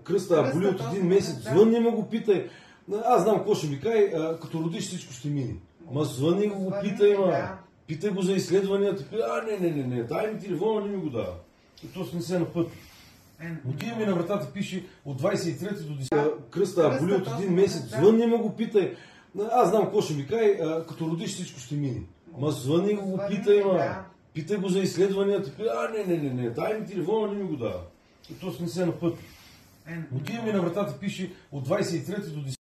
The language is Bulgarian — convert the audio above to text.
Кръста, боли от един месец, звънни ме го питай. Аз знам какво ще ми кай, като родиш всичко ще мине. Ма звънни го питай, питай го за изследванията. Не, дай ми телефона, не ми го дава. И то не се на път. Отива ми на вратата, пише от 23 до 10. Кръста, боли от един месец, звънни ме го питай. Аз знам какво ще ми кай, като родиш всичко ще мине. Ма звънни го питай, питай го за изследванията. Не, дай ми телефона, не ми го дава. И то не се на път. Отива ми на вратата, пише от 23 до 10.